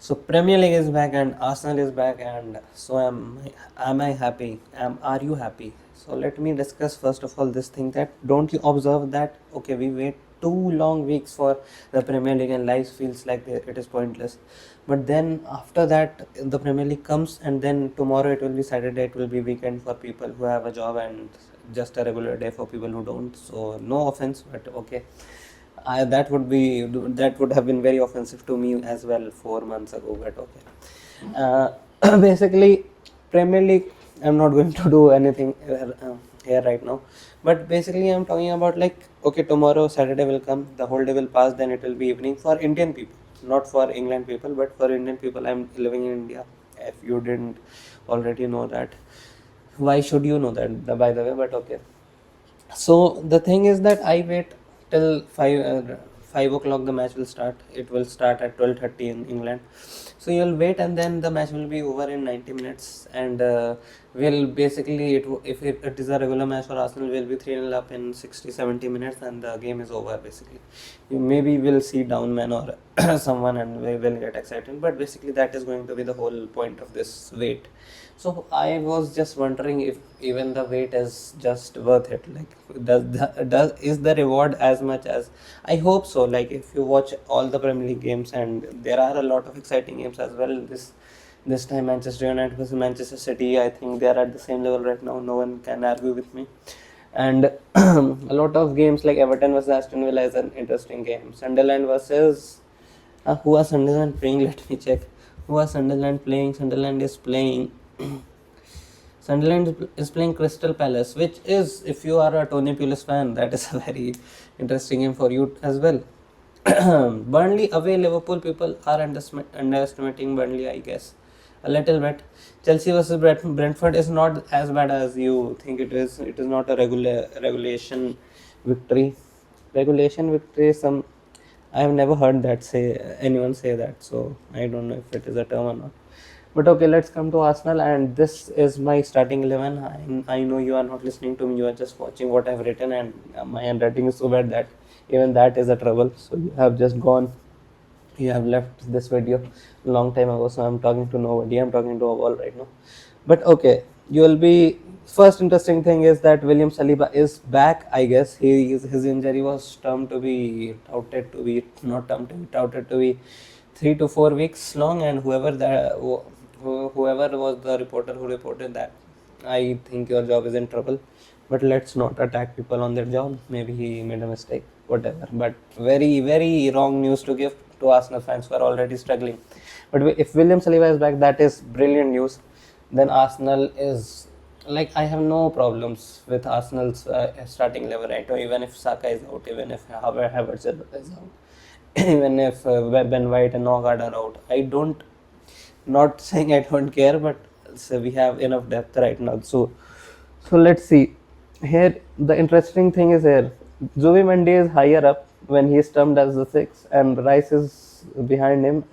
So Premier League is back and Arsenal is back, and so am I happy? Are you happy? So let me discuss first of all this thing, that don't you observe that okay, we wait 2 long weeks for the Premier League and life feels like it is pointless. But then after that the Premier League comes, and then tomorrow it will be Saturday, it will be weekend for people who have a job, and just a regular day for people who don't. So no offense, but okay, that would have been very offensive to me as well 4 months ago. But okay, basically, Premier League. I'm not going to do anything here right now, but basically, I'm talking about like okay, tomorrow Saturday will come, the whole day will pass, then it will be evening for Indian people, not for England people, but for Indian people. I'm living in India. If you didn't already know that, why should you know that? By the way, but okay. So the thing is that I wait till 5 o'clock. The match will start. It will start at 12:30 in England. So you'll wait, and then the match will be over in 90 minutes. And will basically if it is a regular match for Arsenal, will be 3-0 up in 60-70 minutes, and the game is over. Basically, maybe we'll see down man or someone, and we will get excited. But basically, that is going to be the whole point of this wait. So I was just wondering if even the wait is just worth it. Like, does is the reward as much as I hope so? Like, if you watch all the Premier League games, and there are a lot of exciting games as well. This time Manchester United versus Manchester City. I think they are at the same level right now. No one can argue with me. And a lot of games like Everton versus Aston Villa is an interesting game. Sunderland versus who are Sunderland playing? Let me check. Who are Sunderland playing? Sunderland is playing. Sunderland is playing Crystal Palace, which is, if you are a Tony Pulis fan, that is a very interesting game for you as well. Burnley away, Liverpool people are underestimating Burnley, I guess, a little bit. Chelsea versus Brentford is not as bad as you think it is. It is not a regulation victory. Regulation victory. I have never heard that anyone say that, so I don't know if it is a term or not. But okay, let's come to Arsenal, and this is my starting 11. I know you are not listening to me, you are just watching what I've written, and my handwriting is so bad that even that is a trouble. So you have just gone, you have left this video a long time ago, so I'm talking to nobody, I'm talking to a wall right now. But okay, you will be. First interesting thing is that William Saliba is back. I guess his injury was termed to be touted to be not termed to be touted to be 3 to 4 weeks long, and whoever was the reporter who reported that, I think your job is in trouble. But let's not attack people on their job. Maybe he made a mistake, whatever. But very, very wrong news to give to Arsenal fans who are already struggling. But if William Saliba is back, that is brilliant news. Then Arsenal is like, I have no problems with Arsenal's starting level right now. Even if Saka is out, even if Havertz is out, even if Ben White and Norgard are out, I don't. Not saying I don't care, but so we have enough depth right now. So let's see. Here, the interesting thing is here. Zubimendi is higher up when he is termed as the 6, and Rice is behind him,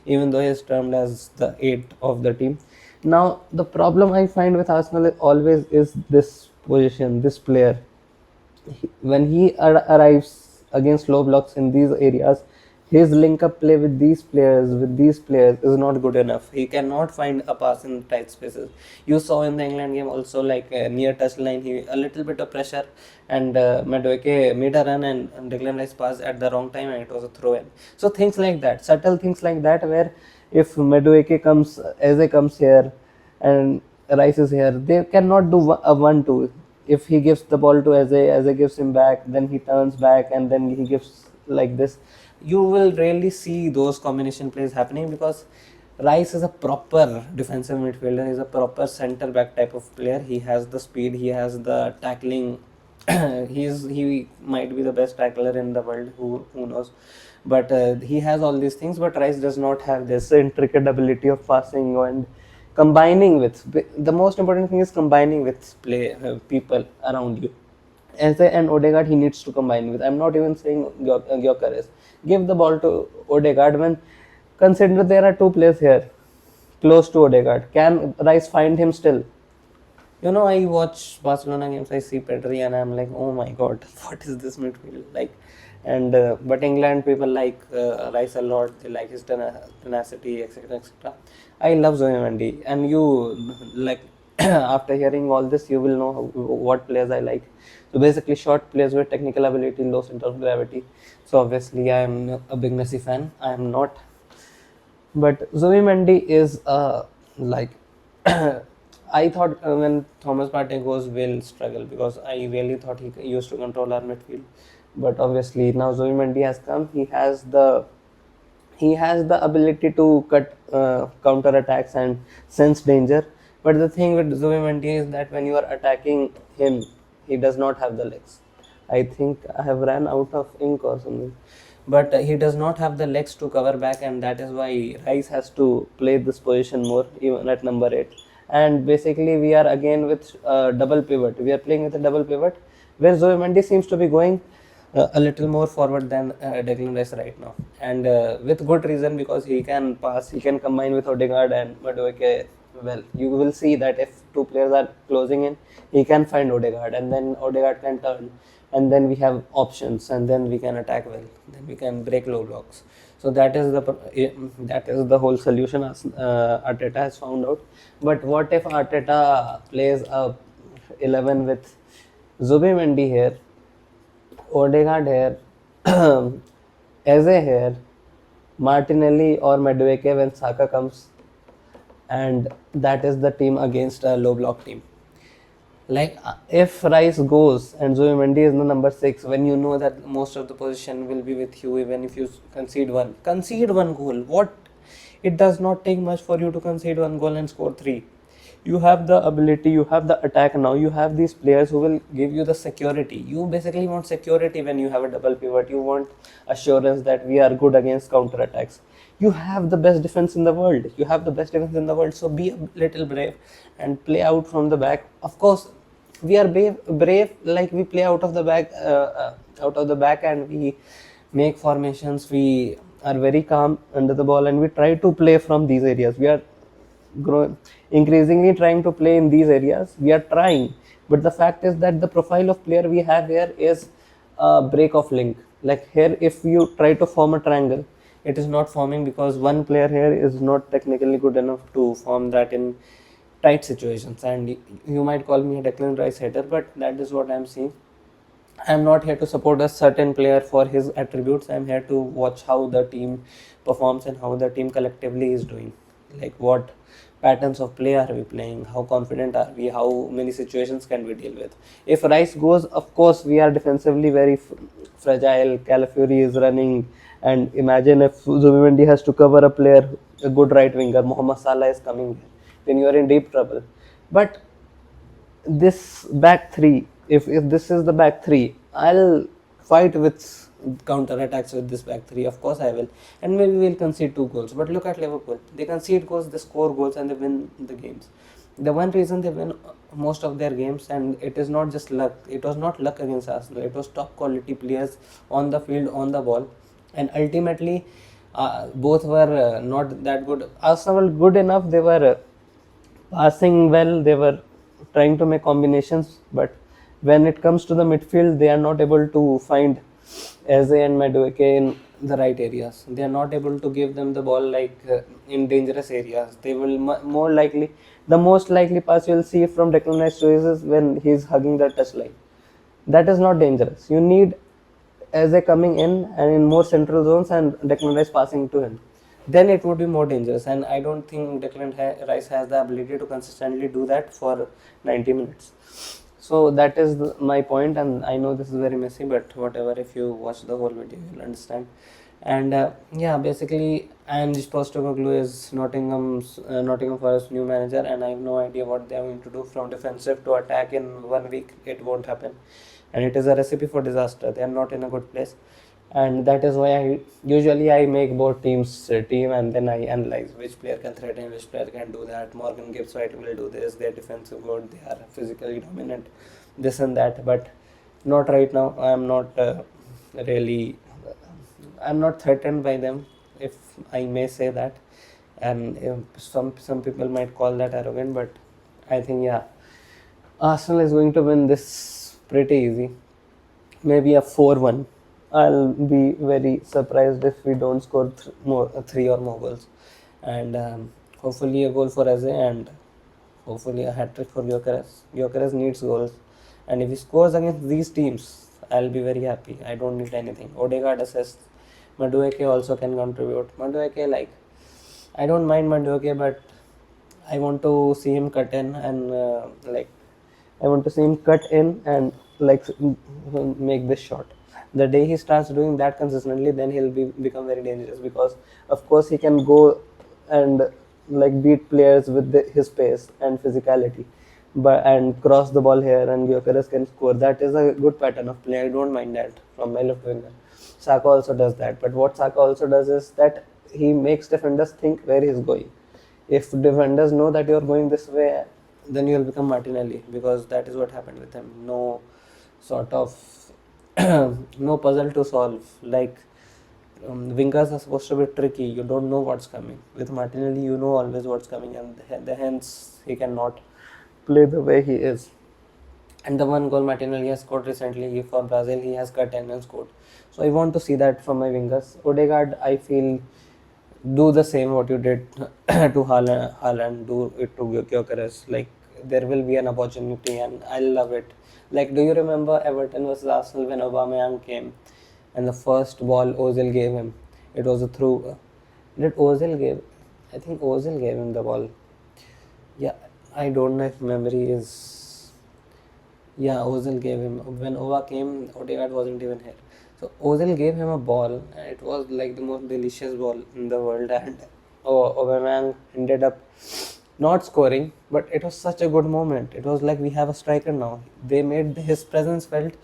even though he is termed as the 8 of the team. Now, the problem I find with Arsenal always is this position, this player. When he arrives against low blocks in these areas, his link up play with these players is not good enough. He cannot find a pass in tight spaces. You saw in the England game also, like near touchline, he a little bit of pressure, and Madueke made a run, and Declan Rice passed at the wrong time, and it was a throw in. So things like that, subtle things like that, where if Madueke comes, Eze comes here, and Rice is here, they cannot do a 1-2. If he gives the ball to Eze gives him back, then he turns back, and then he gives like this. You will rarely see those combination plays happening, because Rice is a proper defensive midfielder. He's a proper center back type of player. He has the speed, he has the tackling. He might be the best tackler in the world. Who knows? But he has all these things. But Rice does not have this intricate ability of passing and combining with. The most important thing is combining with people around you. Eze and Odegaard he needs to combine with. I'm not even saying Gyökeres. Give the ball to Odegaard when consider there are two players here close to Odegaard. Can Rice find him still? I watch Barcelona games, I see Pedri, and I'm like, oh my god, what is this midfield? Like, And but England people like Rice a lot. They like his tenacity, etc., etc. I love Zoe and you like after hearing all this, you will know what players I like. So basically, short players with technical ability, low center of gravity. So obviously, I am a big Messi fan. I am not, but Zubimendi is like I thought when Thomas Partey goes, will struggle because I really thought he used to control our midfield. But obviously now Zubimendi has come. He has the ability to cut counter attacks and sense danger. But the thing with Zubimendi is that when you are attacking him, he does not have the legs. I think I have ran out of ink or something. But he does not have the legs to cover back, and that is why Rice has to play this position more, even at number 8. And basically, we are again with double pivot. We are playing with a double pivot, where Zubimendi seems to be going a little more forward than Declan Rice right now, and with good reason because he can pass, he can combine with Odegaard and Madueke. Well, you will see that if two players are closing in, he can find Odegaard, and then Odegaard can turn, and then we have options, and then we can attack well, then we can break low blocks. So that is the whole solution as Arteta has found out. But what if Arteta plays a 11 with Zubimendi here, Odegaard here, Eze here, Martinelli or Madueke when Saka comes, and that is the team against a low block team. Like if Rice goes and Zubimendi is the number 6, when you know that most of the position will be with you, even if you concede one goal. What? It does not take much for you to concede one goal and score three. You have the ability, you have the attack now, you have these players who will give you the security. You basically want security when you have a double pivot. You want assurance that we are good against counter attacks. You have the best defense in the world. You have the best defense in the world. So be a little brave and play out from the back. Of course, we are brave like we play out of the back, and we make formations. We are very calm under the ball, and we try to play from these areas. We are increasingly trying to play in these areas. We are trying, but the fact is that the profile of player we have here is a break of link. Like here, if you try to form a triangle, it is not forming because one player here is not technically good enough to form that in tight situations. And you might call me a Declan Rice hater, but that is what I'm seeing. I'm not here to support a certain player for his attributes. I'm here to watch how the team performs and how the team collectively is doing. Like what patterns of play are we playing? How confident are we? How many situations can we deal with? If Rice goes, of course, we are defensively very fragile. Calafiori is running, and imagine if Zubimendi has to cover a player, a good right winger. Mohamed Salah is coming here, then you are in deep trouble. But this back three, if this is the back three, I'll fight with counter attacks with this back three. Of course I will, and maybe we'll concede 2 goals. But look at Liverpool, they concede goals, they score goals, and they win the games. The one reason they win most of their games, and it is not just luck, it was not luck against Arsenal, it was top quality players on the field, on the ball. And ultimately both were not that good. Arsenal were good enough, they were passing well, they were trying to make combinations, but when it comes to the midfield, they are not able to find Eze and Madueke in the right areas. They are not able to give them the ball like in dangerous areas. They will more likely, the most likely pass you will see from Declan Rice is when he is hugging the touchline. That is not dangerous. You need Eze coming in and in more central zones and Declan Rice passing to him, then it would be more dangerous. And I don't think Declan Rice has the ability to consistently do that for 90 minutes. So that is my point, and I know this is very messy, but whatever, if you watch the whole video, you'll understand. And yeah, basically, Ange Postecoglou is Nottingham Forest new manager, and I have no idea what they are going to do from defensive to attack in 1 week. It won't happen, and it is a recipe for disaster. They are not in a good place, and that is why I make both teams team, and then I analyze which player can threaten, which player can do that. Morgan Gibbs White will do this. They're defensive good. They are physically dominant. This and that, but not right now. I am not really. I'm not threatened by them, if I may say that. And some people might call that arrogant, but I think yeah, Arsenal is going to win this pretty easy. Maybe a 4-1. I'll be very surprised if we don't score three or more goals, and hopefully a goal for Eze and hopefully a hat trick for Gyökeres. Gyökeres needs goals, and if he scores against these teams, I'll be very happy. I don't need anything. Odegaard assists. Madueke also can contribute. Madueke, like, I don't mind Madueke, but I want to see him cut in and I want to see him cut in and make this shot. The day he starts doing that consistently, then he'll become very dangerous because, of course, he can go and beat players with his pace and physicality, but and cross the ball here and Gyökeres can score. That is a good pattern of play. I don't mind that from my left winger. Saka also does that, but what Saka also does is that he makes defenders think where he's going. If defenders know that you're going this way, then you'll become Martinelli because that is what happened with him. No sort of no puzzle to solve. Wingers are supposed to be tricky. You don't know what's coming. With Martinelli, you know always what's coming, and hence he cannot play the way he is. And the one goal Martinelli has scored recently for Brazil, he has cut in and scored. So I want to see that from my wingers. Odegaard, I feel, do the same what you did to Haaland, do it to Gyökeres. Like there will be an opportunity, and I love it. Like, do you remember Everton versus Arsenal when Aubameyang came, and the first ball Ozil gave him? It was a through. Did Ozil give? I think Ozil gave him the ball. Yeah, I don't know if memory is. Yeah, Ozil gave him. When Ova came, Odegaard wasn't even here. So Ozil gave him a ball, and it was like the most delicious ball in the world. And Aubameyang ended up not scoring, but it was such a good moment. It was like we have a striker now. They made his presence felt,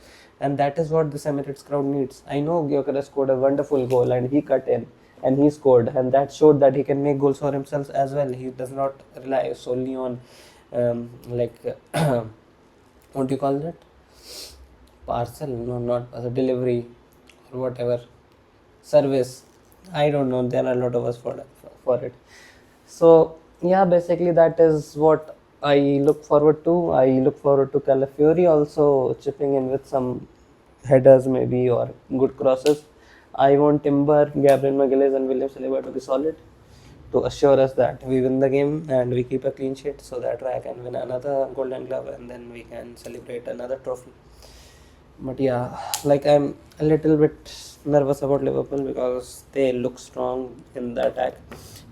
and that is what the Emirates crowd needs. I know Gyökeres scored a wonderful goal, and he cut in, and he scored, and that showed that he can make goals for himself as well. He does not rely solely on um, like. what do you call that, parcel, no, not a delivery or whatever, service. I don't know, there are a lot of us for it. So yeah, basically that is what I look forward to. I look forward to Calafiori also chipping in with some headers maybe or good crosses. I want Timber, Gabriel Magalhaes and William Saliba to be solid to assure us that we win the game and we keep a clean sheet, so that I can win another Golden Glove and then we can celebrate another trophy. But yeah, like I'm a little bit nervous about Liverpool because they look strong in the attack,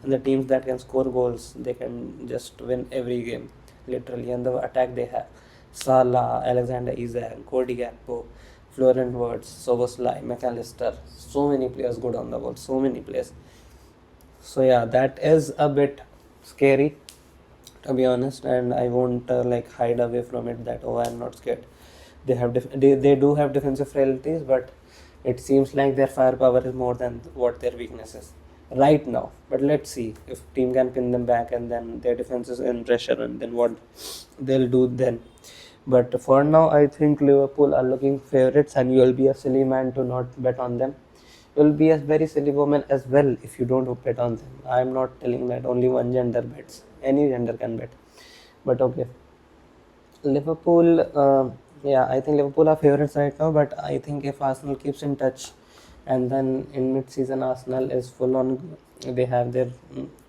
and the teams that can score goals they can just win every game, literally. And the attack they have: Salah, Alexander Isak, Cody Gakpo, Florian Wirtz, Soboslai, McAllister. So many players good on the ball. So many players. So yeah, that is a bit scary, to be honest, and I won't hide away from it that, oh, I'm not scared. They do have defensive frailties, but it seems like their firepower is more than what their weakness is right now. But let's see if team can pin them back, and then their defense is in pressure, and then what they'll do then. But for now, I think Liverpool are looking favorites, and you'll be a silly man to not bet on them. You'll be a very silly woman as well if you don't bet on them. I'm not telling that only one gender bets. Any gender can bet. But okay. Liverpool, yeah, I think Liverpool are favorites right now, but I think if Arsenal keeps in touch, and then in mid-season Arsenal is full on, they have their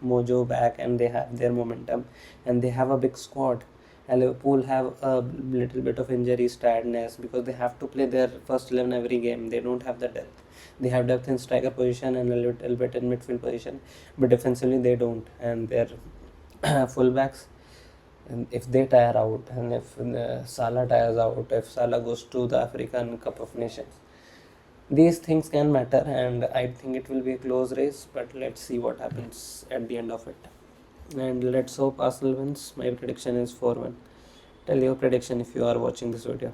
mojo back and they have their momentum, and they have a big squad. And Liverpool have a little bit of injury tiredness because they have to play their first 11 every game. They don't have the depth. They have depth in striker position and a little bit in midfield position, but defensively they don't. And their fullbacks, and if they tire out, and if Salah tires out, if Salah goes to the African Cup of Nations, these things can matter, and I think it will be a close race. But let's see what happens at the end of it, and let's hope Arsenal wins. My prediction is 4-1. Tell your prediction if you are watching this video.